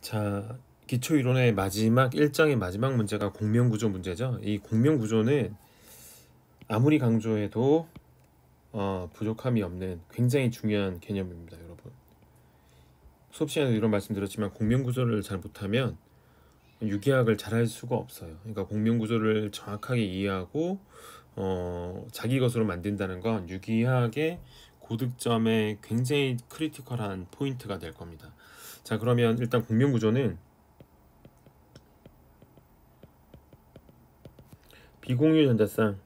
자, 기초 이론의 마지막 1장의 마지막 문제가 공명구조 문제죠. 이 공명구조는 아무리 강조해도 부족함이 없는 굉장히 중요한 개념입니다, 여러분. 수업 시간에도 이런 말씀드렸지만 공명구조를 잘 못하면 유기학을 잘 할 수가 없어요. 그러니까 공명구조를 정확하게 이해하고 자기 것으로 만든다는 건 유기학의 고득점에 굉장히 크리티컬한 포인트가 될 겁니다. 자, 그러면 일단 공명구조는 비공유 전자쌍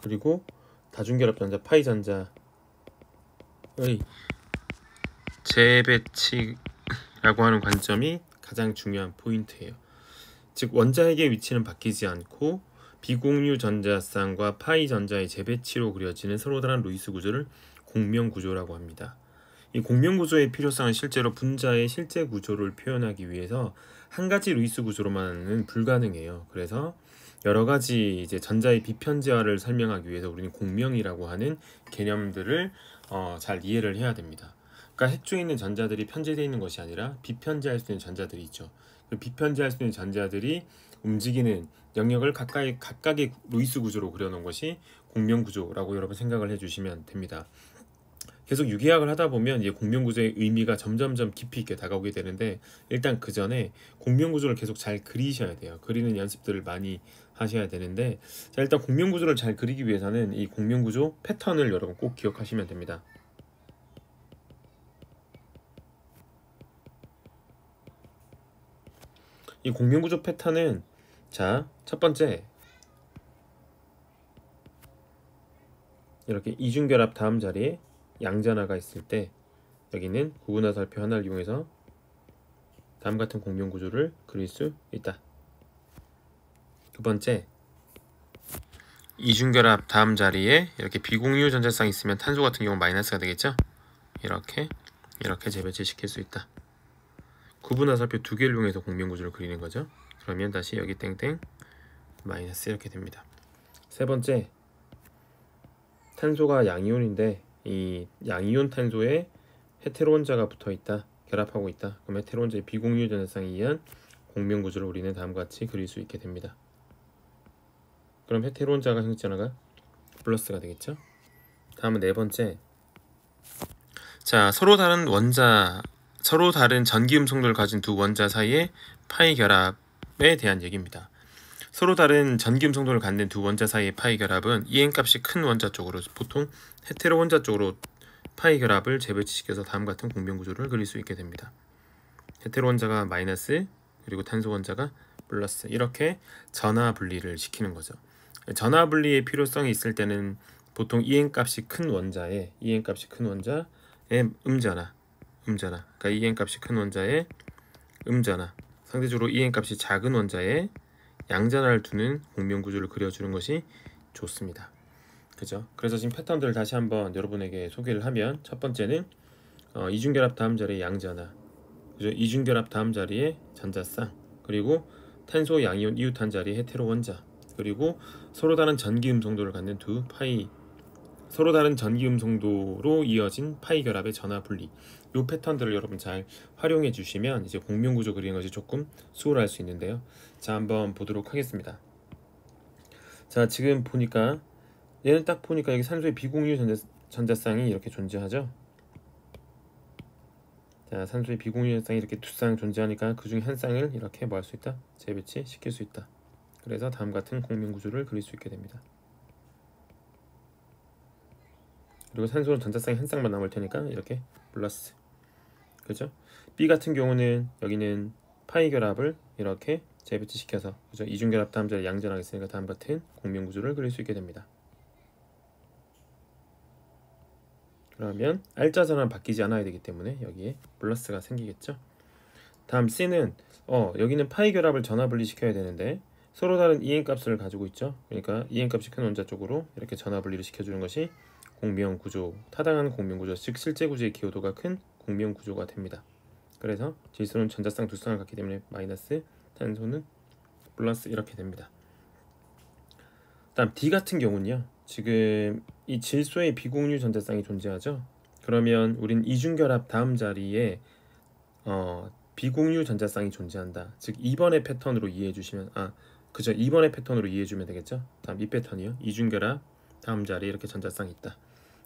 그리고 다중결합 전자 파이 전자의 재배치라고 하는 관점이 가장 중요한 포인트예요. 즉 원자핵의 위치는 바뀌지 않고 비공유 전자쌍과 파이 전자의 재배치로 그려지는 서로 다른 루이스 구조를 공명구조라고 합니다. 이 공명구조의 필요성은 실제로 분자의 실제 구조를 표현하기 위해서 한 가지 루이스 구조로만은 불가능해요. 그래서 여러 가지 이제 전자의 비편재화를 설명하기 위해서 우리는 공명이라고 하는 개념들을 잘 이해를 해야 됩니다. 그러니까 핵 중에 있는 전자들이 편재되어 있는 것이 아니라 비편재할 수 있는 전자들이 있죠. 그 비편재할 수 있는 전자들이 움직이는 영역을 각각의 루이스 구조로 그려놓은 것이 공명구조라고 여러분 생각을 해주시면 됩니다. 계속 유기학을 하다 보면 이제 공명구조의 의미가 점점점 깊이 있게 다가오게 되는데 일단 그 전에 공명구조를 계속 잘 그리셔야 돼요. 그리는 연습들을 많이 하셔야 되는데 자, 일단 공명구조를 잘 그리기 위해서는 이 공명구조 패턴을 여러분 꼭 기억하시면 됩니다. 이 공명구조 패턴은 자, 첫 번째 이렇게 이중결합 다음 자리에 양전하가 있을 때 여기는 구분화살표 하나를 이용해서 다음 같은 공명구조를 그릴 수 있다. 두 번째, 이중결합 다음 자리에 이렇게 비공유 전자쌍이 있으면 탄소 같은 경우 마이너스가 되겠죠? 이렇게 재배치시킬 수 있다. 구분화살표 두 개를 이용해서 공명구조를 그리는 거죠. 그러면 다시 여기 땡땡 마이너스 이렇게 됩니다. 세 번째, 탄소가 양이온인데 이 양이온 탄소에 헤테로 원자가 붙어 있다. 결합하고 있다. 그럼 헤테로 원자의 비공유 전자쌍에 의한 공명구조를 우리는 다음과 같이 그릴 수 있게 됩니다. 그럼 헤테로 원자가 형성자가 플러스가 되겠죠. 다음은 네 번째. 자, 서로 다른 전기 음성도를 가진 두 원자 사이의 파이 결합에 대한 얘기입니다. 서로 다른 전기 음성도를 갖는 두 원자 사이의 파이 결합은 EN 값이 큰 원자 쪽으로 보통 헤테로 원자 쪽으로 파이 결합을 재배치시켜서 다음 같은 공명구조를 그릴 수 있게 됩니다. 헤테로 원자가 마이너스 그리고 탄소 원자가 플러스 이렇게 전하 분리를 시키는 거죠. 전하 분리의 필요성이 있을 때는 보통 EN 값이 큰 원자의 음전하 그러니까 EN 값이 큰 원자의 음전하 상대적으로 EN 값이 작은 원자의 양전하를 두는 공명구조를 그려주는 것이 좋습니다. 그죠? 그래서 지금 패턴들을 다시 한번 여러분에게 소개를 하면 첫 번째는 이중결합 다음 자리에 양전하 그죠? 이중결합 다음 자리에 전자쌍 그리고 탄소 양이온 이웃한 자리에 헤테로 원자 그리고 서로 다른 전기 음성도를 갖는 서로 다른 전기 음성도로 이어진 파이 결합의 전하 분리 이 패턴들을 여러분 잘 활용해 주시면 이제 공명구조 그리는 것이 조금 수월할 수 있는데요. 자, 한번 보도록 하겠습니다. 자, 지금 보니까 얘는 딱 보니까 여기 산소의 비공유 전자쌍이 이렇게 존재하죠. 자, 산소의 비공유 전자쌍이 이렇게 두 쌍 존재하니까 그 중에 한 쌍을 이렇게 뭐 할 수 있다? 재배치 시킬 수 있다. 그래서 다음 같은 공명구조를 그릴 수 있게 됩니다. 그리고 산소는 전자쌍이 한 쌍만 남을 테니까 이렇게 플러스 그죠? B 같은 경우는 여기는 파이 결합을 이렇게 재배치시켜서 그죠? 이중결합 다음 자리 양전하겠으니까 다음 같은 공명구조를 그릴 수 있게 됩니다. 그러면 알짜 전환 바뀌지 않아야 되기 때문에 여기에 플러스가 생기겠죠. 다음 C는 여기는 파이 결합을 전화 분리시켜야 되는데 서로 다른 EN 값을 가지고 있죠. 그러니까 EN 값이 큰 원자 쪽으로 이렇게 전화 분리를 시켜주는 것이 공명구조, 타당한 공명구조, 즉 실제 구조의 기여도가 큰 공명구조가 됩니다. 그래서 질소는 전자쌍 두 쌍을 갖기 때문에 마이너스, 탄소는 플러스 이렇게 됩니다. 다음 D 같은 경우는요. 지금 이 질소의 비공유 전자쌍이 존재하죠. 그러면 우린 이중결합 다음 자리에 비공유 전자쌍이 존재한다. 즉 2번의 패턴으로 이해해 주시면 그죠? 2번의 패턴으로 이해해 주면 되겠죠? 다음 이 패턴이요. 이중결합 다음 자리에 이렇게 전자쌍이 있다.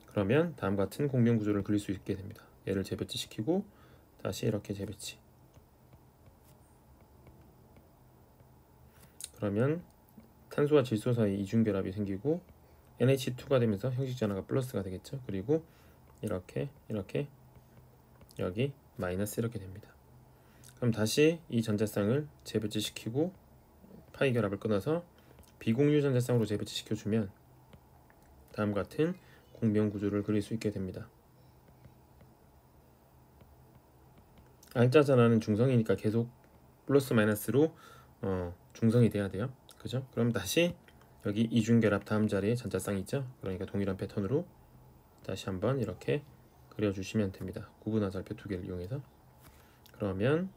그러면 다음 같은 공명 구조를 그릴 수 있게 됩니다. 얘를 재배치시키고 다시 이렇게 재배치. 그러면 탄소와 질소 사이 이중결합이 생기고 NH2가 되면서 형식 전하가 플러스가 되겠죠. 그리고 이렇게 여기 마이너스 이렇게 됩니다. 그럼 다시 이 전자쌍을 재배치시키고 파이 결합을 끊어서 비공유 전자쌍으로 재배치시켜주면 다음 같은 공명 구조를 그릴 수 있게 됩니다. 알짜 전하는 중성이니까 계속 플러스 마이너스로 중성이 돼야 돼요. 그죠? 그럼 다시 여기 이중결합 다음 자리에 전자쌍이 있죠. 그러니까 동일한 패턴으로 다시 한번 이렇게 그려주시면 됩니다. 구분 화살표 두 개를 이용해서. 그러면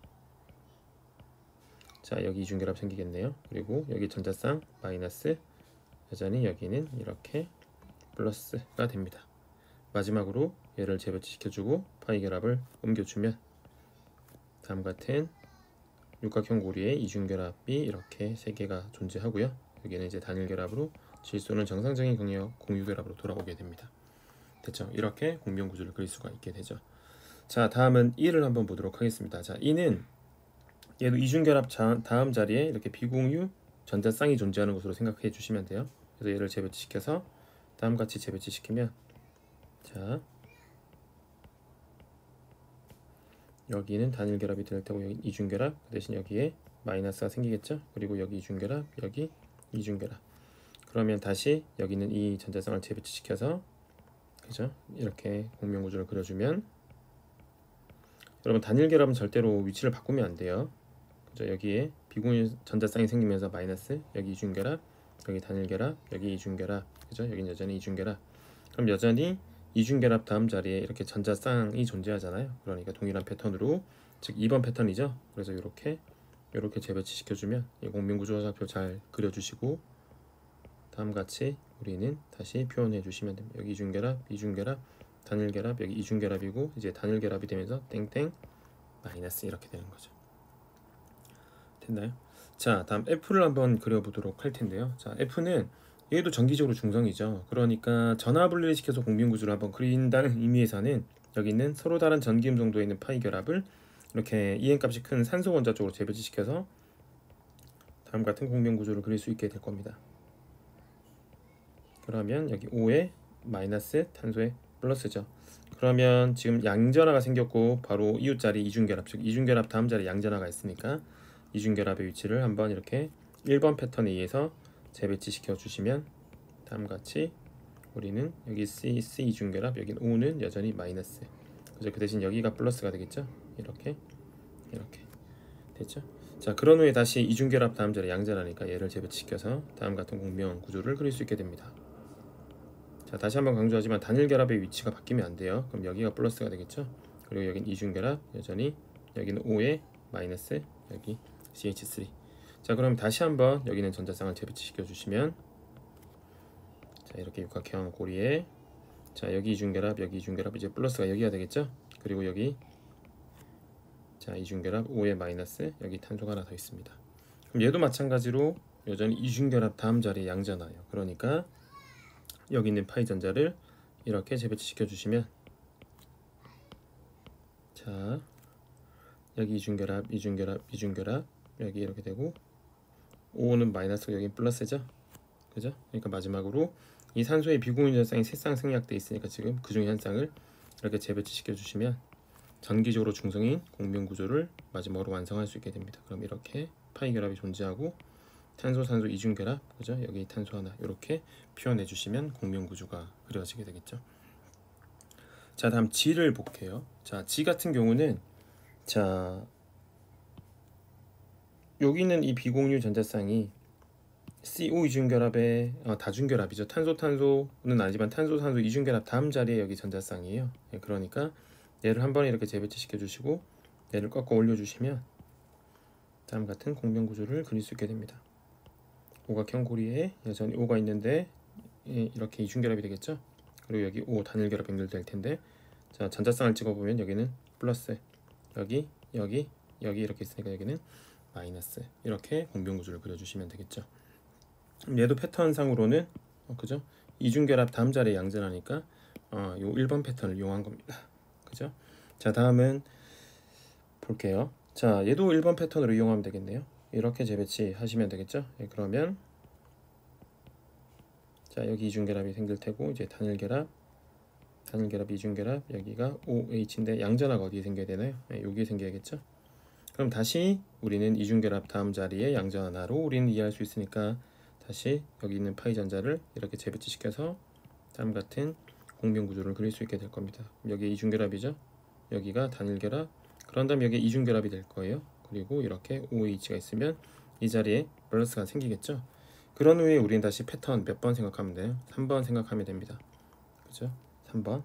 자 여기 이중결합 생기겠네요. 그리고 여기 전자쌍 마이너스, 여전히 여기는 이렇게 플러스가 됩니다. 마지막으로 얘를 재배치시켜주고 파이 결합을 옮겨주면 다음 같은 육각형 고리에 이중결합이 이렇게 3개가 존재하고요. 여기는 이제 단일 결합으로 질소는 정상적인 공유 결합으로 돌아오게 됩니다. 됐죠? 이렇게 공명 구조를 그릴 수가 있게 되죠. 자, 다음은 2를 한번 보도록 하겠습니다. 자, 2는 얘도 이중결합 다음 자리에 이렇게 비공유 전자쌍이 존재하는 것으로 생각해 주시면 돼요. 그래서 얘를 재배치시켜서 다음 같이 재배치시키면 자 여기는 단일 결합이 될 테고 여기 이중결합, 그 대신 여기에 마이너스가 생기겠죠. 그리고 여기 이중결합, 여기 이중결합. 그러면 다시 여기는 이 전자쌍을 재배치시켜서 그죠? 이렇게 공명 구조를 그려주면 여러분 단일 결합은 절대로 위치를 바꾸면 안 돼요. 그죠? 여기에 비공유 전자쌍이 생기면서 마이너스, 여기 이중결합, 여기 단일 결합, 여기 이중결합, 그죠? 여기는 여전히 이중결합. 그럼 여전히 이중결합 다음 자리에 이렇게 전자쌍이 존재하잖아요. 그러니까 동일한 패턴으로, 즉 2번 패턴이죠. 그래서 이렇게 재배치시켜주면 이 공명구조 화살표 잘 그려주시고 다음같이 우리는 다시 표현해 주시면 됩니다. 여기 이중결합, 이중결합, 단일결합, 여기 이중결합이고 이제 단일결합이 되면서 땡땡 마이너스 이렇게 되는 거죠. 됐나요? 자, 다음 F를 한번 그려보도록 할 텐데요. 자, F는 얘도 정기적으로 중성이죠. 그러니까 전하 분리를 시켜서 공명구조를 한번 그린다는 의미에서는 여기 있는 서로 다른 전기음 정도에 있는 파이 결합을 이렇게 EN 값이 큰 산소 원자 쪽으로 재배치시켜서 다음 같은 공명구조를 그릴 수 있게 될 겁니다. 그러면 여기 O에 마이너스, 탄소에 플러스죠. 그러면 지금 양전하가 생겼고 바로 이웃자리 이중결합, 즉 이중결합 다음 자리 양전하가 있으니까 이중결합의 위치를 한번 이렇게 1번 패턴에 의해서 재배치시켜 주시면 다음같이 우리는 여기 C 이중결합, 여기는 O는 여전히 마이너스, 그죠? 그 대신 여기가 플러스가 되겠죠. 이렇게 됐죠. 자, 그런 후에 다시 이중결합 다음 자리 양전하니까 얘를 재배치시켜서 다음 같은 공명 구조를 그릴 수 있게 됩니다. 자, 다시 한번 강조하지만 단일 결합의 위치가 바뀌면 안 돼요. 그럼 여기가 플러스가 되겠죠. 그리고 여긴 이중결합, 여전히 여기는 O에 마이너스, 여기 CH3. 자, 그럼 다시 한번 여기는 전자쌍을 재배치시켜 주시면 자, 이렇게 육각형 고리에 자, 여기 이중결합, 여기 이중결합, 이제 플러스가 여기가 되겠죠. 그리고 여기 자, 이중결합, O에 마이너스, 여기 탄소가 하나 더 있습니다. 그럼 얘도 마찬가지로 여전히 이중결합 다음 자리에 양전하요. 그러니까 여기 있는 파이 전자를 이렇게 재배치시켜 주시면 자, 여기 이중결합, 이중결합, 이중결합, 여기 이렇게 되고 O는 마이너스고 여기 플러스죠. 그죠? 그러니까 마지막으로 이 산소의 비공유 전자쌍이 3쌍 생략되어 있으니까 지금 그 중에 한 쌍을 이렇게 재배치시켜 주시면 전기적으로 중성인 공명 구조를 마지막으로 완성할 수 있게 됩니다. 그럼 이렇게 파이 결합이 존재하고 탄소 산소 이중결합, 그죠? 여기 탄소 하나 이렇게 표현해 주시면 공명 구조가 그려지게 되겠죠. 자, 다음 G를 볼게요. 자, G 같은 경우는 자, 여기 있는 이 비공유 전자쌍이 CO 이중결합의 다중결합이죠. 탄소는 아니지만 탄소 산소 이중결합 다음 자리에 여기 전자쌍이에요. 그러니까 얘를 한 번에 이렇게 재배치시켜 주시고 얘를 꺾어 올려 주시면 다음 같은 공명 구조를 그릴 수 있게 됩니다. 오각형 고리에 여전히 O가 있는데 이렇게 이중결합이 되겠죠. 그리고 여기 O 단일결합 연결될 텐데 자, 전자쌍을 찍어보면 여기는 플러스, 여기 이렇게 있으니까 여기는 마이너스. 이렇게 공병구조를 그려주시면 되겠죠. 얘도 패턴상으로는 그죠? 이중결합 다음 자리에 양전하니까 요 1번 패턴을 이용한 겁니다. 그죠? 자, 다음은 볼게요. 자, 얘도 1번 패턴으로 이용하면 되겠네요. 이렇게 재배치 하시면 되겠죠. 예, 그러면 자, 여기 이중결합이 생길 테고, 이제 단일결합, 이중결합, 여기가 OH인데 양전하가 어디에 생겨야 되나요? 예, 여기에 생겨야겠죠. 그럼 다시 우리는 이중결합 다음 자리에 양전하로 우리는 이해할 수 있으니까 다시 여기 있는 파이 전자를 이렇게 재배치 시켜서 다음 같은 공병구조를 그릴 수 있게 될 겁니다. 여기 이중결합이죠. 여기가 단일결합, 그런 다음 여기 이중결합이 될 거예요. 그리고 이렇게 OH가 있으면 이 자리에 플러스가 생기겠죠. 그런 후에 우리는 다시 패턴 몇 번 생각하면 돼요? 3번 생각하면 됩니다. 그죠? 3번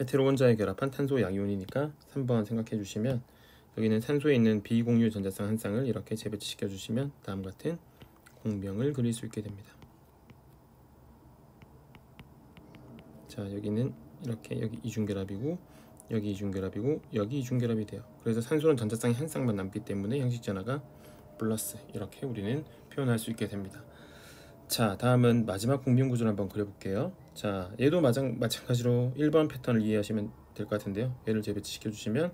헤테로 원자에 결합한 탄소 양이온이니까 3번 생각해 주시면 여기는 산소에 있는 비공유 전자쌍 한 쌍을 이렇게 재배치시켜 주시면 다음 같은 공병을 그릴 수 있게 됩니다. 자, 여기는 이렇게 여기 이중결합이고 여기 이중결합이고 여기 이중결합이 돼요. 그래서 산소는 전자쌍이 한 쌍만 남기 때문에 형식 전하가 플러스, 이렇게 우리는 표현할 수 있게 됩니다. 자, 다음은 마지막 공병구조를 한번 그려볼게요. 자, 얘도 마찬가지로 1번 패턴을 이해하시면 될 것 같은데요. 얘를 재배치시켜 주시면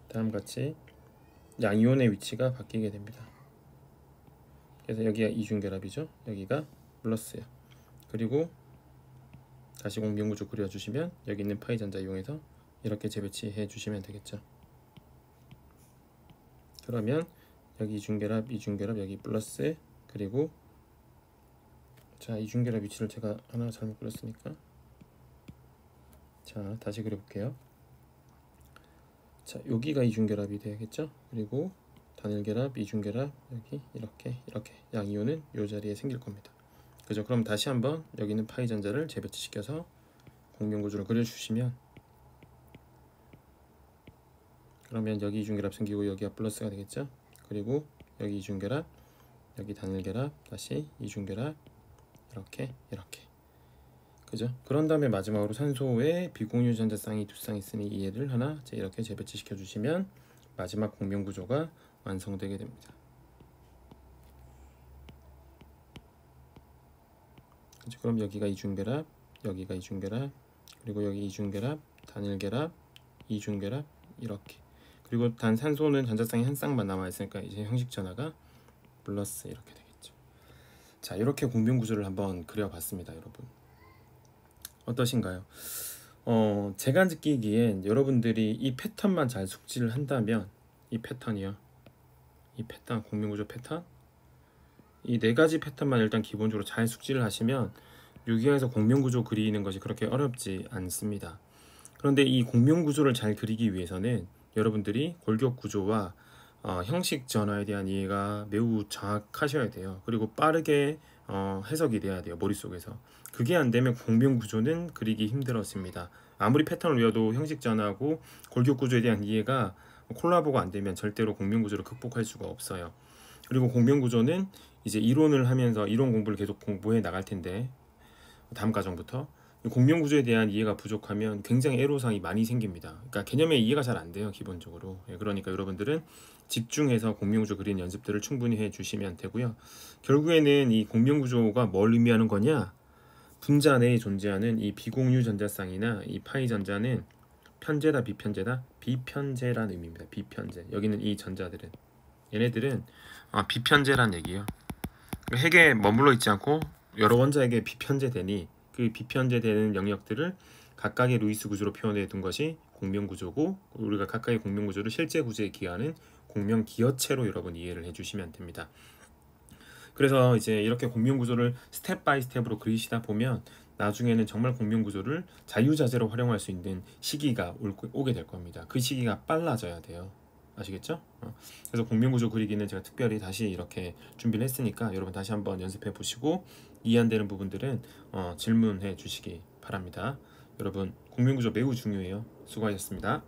다음같이 양이온의 위치가 바뀌게 됩니다. 그래서 여기가 이중결합이죠. 여기가 플러스예요. 그리고 다시 공병구조 그려주시면 여기 있는 파이 전자 이용해서 이렇게 재배치해 주시면 되겠죠. 그러면 여기 이중결합, 여기 플러스, 그리고 자, 이중결합 위치를 제가 하나 잘못 그렸으니까 자, 다시 그려볼게요. 자, 여기가 이중결합이 되겠죠. 그리고 단일결합, 이중결합, 여기 이렇게 양이온은 이 자리에 생길 겁니다. 그죠? 그럼 다시 한번 여기 있는 파이 전자를 재배치시켜서 공병구조를 그려주시면 그러면 여기 이중결합 생기고 여기가 플러스가 되겠죠. 그리고 여기 이중결합, 여기 단일결합, 다시 이중결합, 이렇게 그죠? 그런 다음에 마지막으로 산소에 비공유 전자쌍이 두 쌍 있으니 이 얘를 하나 이렇게 재배치시켜 주시면 마지막 공병구조가 완성되게 됩니다. 그죠? 그럼 여기가 이중결합, 여기가 이중결합, 그리고 여기 이중결합, 단일결합, 이중결합, 이렇게. 그리고 단 산소는 전자쌍이 한 쌍만 남아 있으니까 이제 형식 전하가 플러스, 이렇게 되겠죠. 자, 이렇게 공병구조를 한번 그려봤습니다, 여러분. 어떠신가요? 제가 느끼기엔 여러분들이 이 패턴만 잘 숙지를 한다면 이 패턴이요, 이 패턴, 공병구조 패턴, 이 네 가지 패턴만 일단 기본적으로 잘 숙지를 하시면 유기화에서 공병구조 그리는 것이 그렇게 어렵지 않습니다. 그런데 이 공병구조를 잘 그리기 위해서는 여러분들이 골격구조와 형식 전화에 대한 이해가 매우 정확하셔야 돼요. 그리고 빠르게 해석이 돼야 돼요, 머릿속에서. 그게 안 되면 공병구조는 그리기 힘들었습니다. 아무리 패턴을 외워도 형식 전하고 골격구조에 대한 이해가 콜라보가 안 되면 절대로 공병구조를 극복할 수가 없어요. 그리고 공병구조는 이제 이론을 하면서 이론 공부를 계속 공부해 나갈 텐데 다음 과정부터 공병구조에 대한 이해가 부족하면 굉장히 애로사항이 많이 생깁니다. 그러니까 개념의 이해가 잘 안 돼요, 기본적으로. 그러니까 여러분들은 집중해서 공병구조 그리는 연습들을 충분히 해주시면 되고요. 결국에는 이 공병구조가 뭘 의미하는 거냐? 분자 내에 존재하는 이 비공유 전자쌍이나 이 파이 전자는 편제다, 비편제다? 비편제란 의미입니다. 비편제. 여기는 이 전자들은, 얘네들은 비편제란 얘기예요. 핵에 머물러 있지 않고 여러 원자에게 비편제되니 그 비편제되는 영역들을 각각의 루이스 구조로 표현해 둔 것이 공명구조고, 우리가 각각의 공명구조를 실제 구조에 기하는 공명기어체로 여러분 이해를 해주시면 됩니다. 그래서 이제 이렇게 공명구조를 스텝 바이 스텝으로 그리시다 보면 나중에는 정말 공명구조를 자유자재로 활용할 수 있는 시기가 오게 될 겁니다. 그 시기가 빨라져야 돼요. 아시겠죠? 그래서 공명구조 그리기는 제가 특별히 다시 이렇게 준비를 했으니까 여러분 다시 한번 연습해 보시고 이해 안 되는 부분들은 질문해 주시기 바랍니다. 여러분 공명구조 매우 중요해요. 수고하셨습니다.